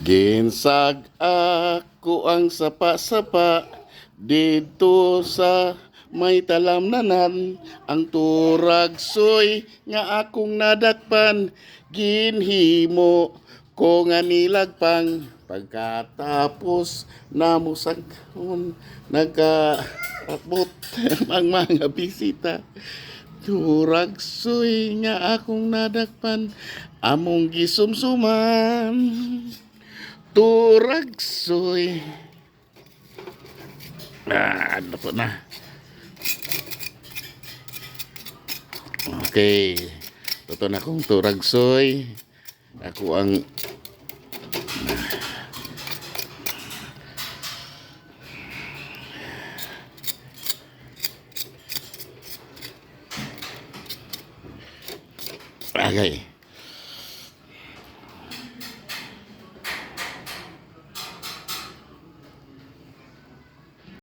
Ginsag ako ang sapa-sapa dito sa may talamnanan, ang turagsoy nga akong nadakpan ginhimo ko nga nilagpang pagkatapos namusag nagkaabot ang mga bisita. Turagsoy nga akong nadakpan among gisumsuman. Turagsoy. Ano po na. Okay. Ito na kong turagsoy. Ako ang bagay.